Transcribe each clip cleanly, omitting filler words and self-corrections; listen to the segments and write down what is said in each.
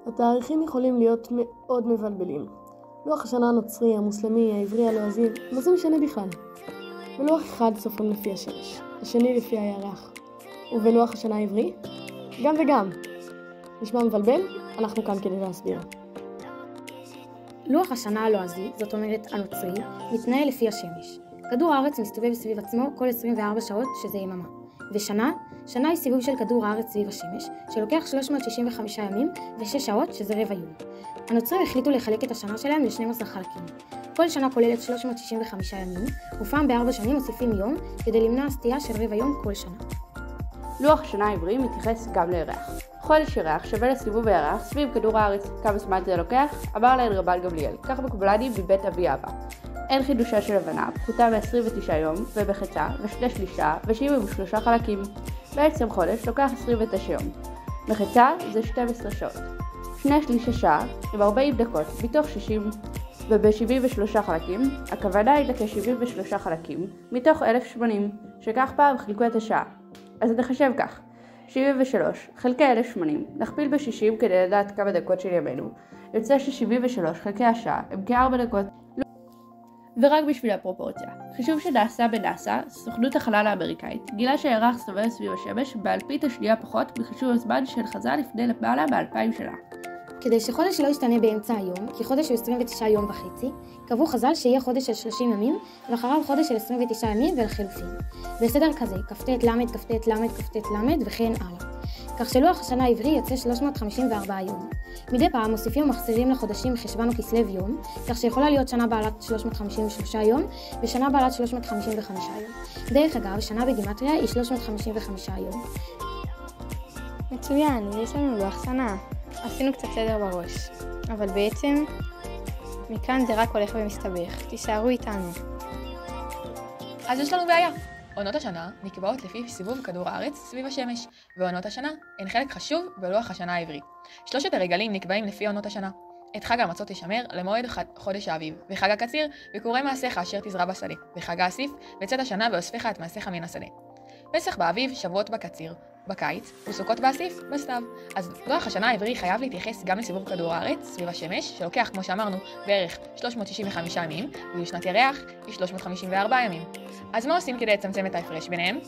התאריכים יכולים להיות מאוד מבלבלים. לוח השנה הנוצרי, המוסלמי, העברי, הלועזי, מה זה משנה בכלל? בלוח אחד סופרים לפי השמש, השני לפי הירח, ובלוח השנה העברי, גם וגם. נשמע מבלבל? אנחנו כאן כדי להסביר. לוח השנה הלועזי, זאת אומרת הנוצרי, מתנהל לפי השמש. כדור הארץ מסתובב סביב עצמו כל 24 שעות שזה יממה. ושנה היא סיבוב של כדור הארץ סביב השמש, שלוקח 365 ימים ו6 שעות שזה רבע יום. הנוצרים החליטו לחלק את השנה שלהם ל12 חלקים. כל שנה כוללת 365 ימים, ופעם ב4 שנים מוסיפים יום כדי למנוע סטייה של רבע יום כל שנה. לוח השנה העברי מתייחס גם לירח. חודש ירח שווה לסיבוב הירח סביב כדור הארץ. כמה זמן זה לוקח? אמר להן רבן גמליאל, כך מקובלני מבית אבי אבא. אין חידושה של הבנה, פחותה מ29 יום, ובחצה, ושני שלישה, ו73 חלקים. בעצם חודש לוקח 29 יום. מחצה זה 12 שעות. שני שלישה שעה עם 40 דקות מתוך 60, וב-73 חלקים, הכוונה היא לכ-73 חלקים מתוך 1080, שכך פעם חילקו את השעה. אז נחשב כך, 73 חלקי 1080, נכפיל ב-60 כדי לדעת כמה דקות של ימינו. יוצא ש-73 חלקי השעה הם כ-4 דקות. ורק בשביל הפרופורציה, חישוב שנעשה בנאסא, סוכנות החלל האמריקאית, גילה שהירח סובב סביב השמש באלפית השנייה פחות מחישוב הזמן של חזה לפני למעלה מ-2000 שנה. כדי שחודש לא ישתנה באמצע היום, כי חודש הוא 29 יום וחצי, קבעו חז"ל שיהיה חודש של 30 ימים, ואחריו חודש של 29 ימים ולחילופין. בסדר כזה, כ"ט ל', כ"ט ל', כ"ט ל' וכן הלאה. כך שלוח השנה העברי יוצא 354 יום. מדי פעם מוסיפים ומחזירים לחודשים חשבון או כסלו יום, כך שיכולה להיות שנה בעלת 353 יום ושנה בעלת 355 יום. דרך אגב, שנה בגימטריה היא 355 יום. מצוין, יש לנו לוח שנה. עשינו קצת סדר בראש, אבל בעצם מכאן זה רק הולך ומסתבך. תישארו איתנו. אז יש לנו בעיה. עונות השנה נקבעות לפי סיבוב כדור הארץ סביב השמש, ועונות השנה הן חלק חשוב בלוח השנה העברי. שלושת הרגלים נקבעים לפי עונות השנה. את חג המצות תשמר למועד חודש האביב, וחג הקציר ביקורי מעשיך אשר תזרע בשדה, וחג האסיף בצאת השנה ואוספך את מעשיך מן השדה. פסח באביב, שבועות בקציר, בקיץ, וסוכות באסיף, בסתיו. אז לוח השנה העברי חייב להתייחס גם לסיבוב כדור הארץ סביב השמש, שלוקח, כמו שאמרנו, בערך 365 ימים, ולשנת ירח היא 354 ימים. אז מה עושים כדי לצמצם את ההפרש ביניהם?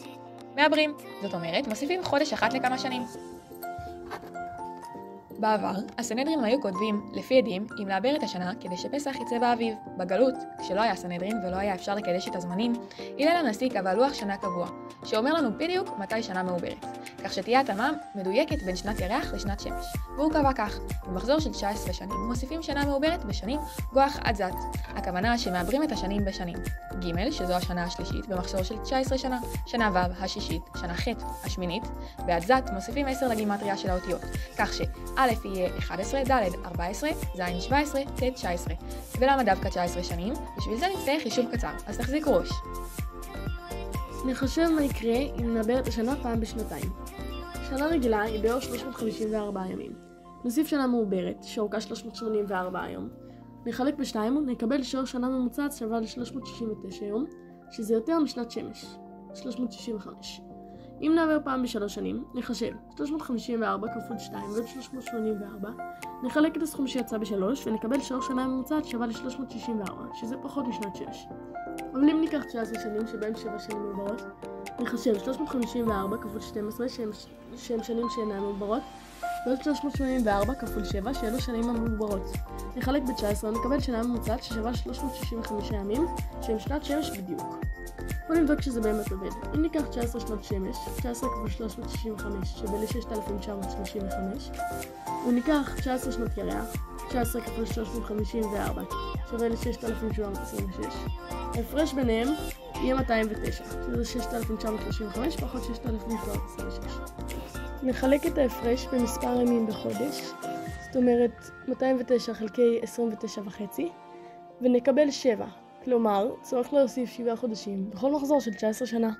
מעברים, זאת אומרת, מוסיפים חודש אחת לכמה שנים. בעבר, הסנהדרין היו כותבים, לפי עדים, אם לעבר את השנה כדי שפסח יצא באביב. בגלות, כשלא היה סנהדרין ולא היה אפשר לקדש את הזמנים, הלל הנשיא קבע לוח שנה קבוע, שאומר לנו בדיוק מתי שנה מעוברת, כך שתהיה התאמה מדויקת בין שנת ירח לשנת שמש. והוא קבע כך, במחזור של 19 שנים מוסיפים שנה מעוברת בשנים גוח עד זת. הכוונה שמעברים את השנים בשנים. ג' שזו השנה השלישית במחזור של 19 שנה, שנה ו' השישית, שנה ח' השמינית, ועד זת מוסיפים 10 לגימטריה של האותיות, כך שא' יהיה 11, ד' 14, ז' 17, ט' 19. ולמה דווקא 19 שנים? בשביל זה נצטרך חישוב קצר, אז תחזיקו ראש. נחשב מה יקרה אם נעבר את השנה פעם בשנתיים. שנה רגילה היא בערך 354 ימים. נוסיף שנה מעוברת, שאורכה 384 יום. נחלק בשתיים ונקבל שיעור שנה ממוצעת שווה ל-369 יום, שזה יותר משנת שמש, 365. אם נעבר פעם בשלוש שנים, נחשב 354 כפול 2 ועוד 384, נחלק את הסכום שיצא בשלוש ונקבל שיעור שנה ממוצעת שווה ל-364, שזה פחות משנת 6. אבל אם ניקח 19 שנים שבהם 7 שנים מעוברות, נחשב 354 כפול 12 שהם שנים שאינן מעוברות, ועוד 384 כפול 7 שאלו שנים המעוברות. נחלק ב-19 ונקבל שנה ממוצעת ששווה 365 ימים, שהם שנת שמש בדיוק. בוא נבדוק שזה באמת עובד. אם ניקח 19 שנות שמש, 19 כפול 365 שווה ל-6,935, וניקח 19 שנות ירח, 19 כפול 354 שווה ל-6,726, ההפרש ביניהם יהיה 209, שזה 6,935 פחות 6,726. נחלק את ההפרש במספר ימים בחודש, זאת אומרת 209 חלקי 29.5, ונקבל 7. כלומר, צריך להוסיף 7 חודשים בכל מחזור של 19 שנה.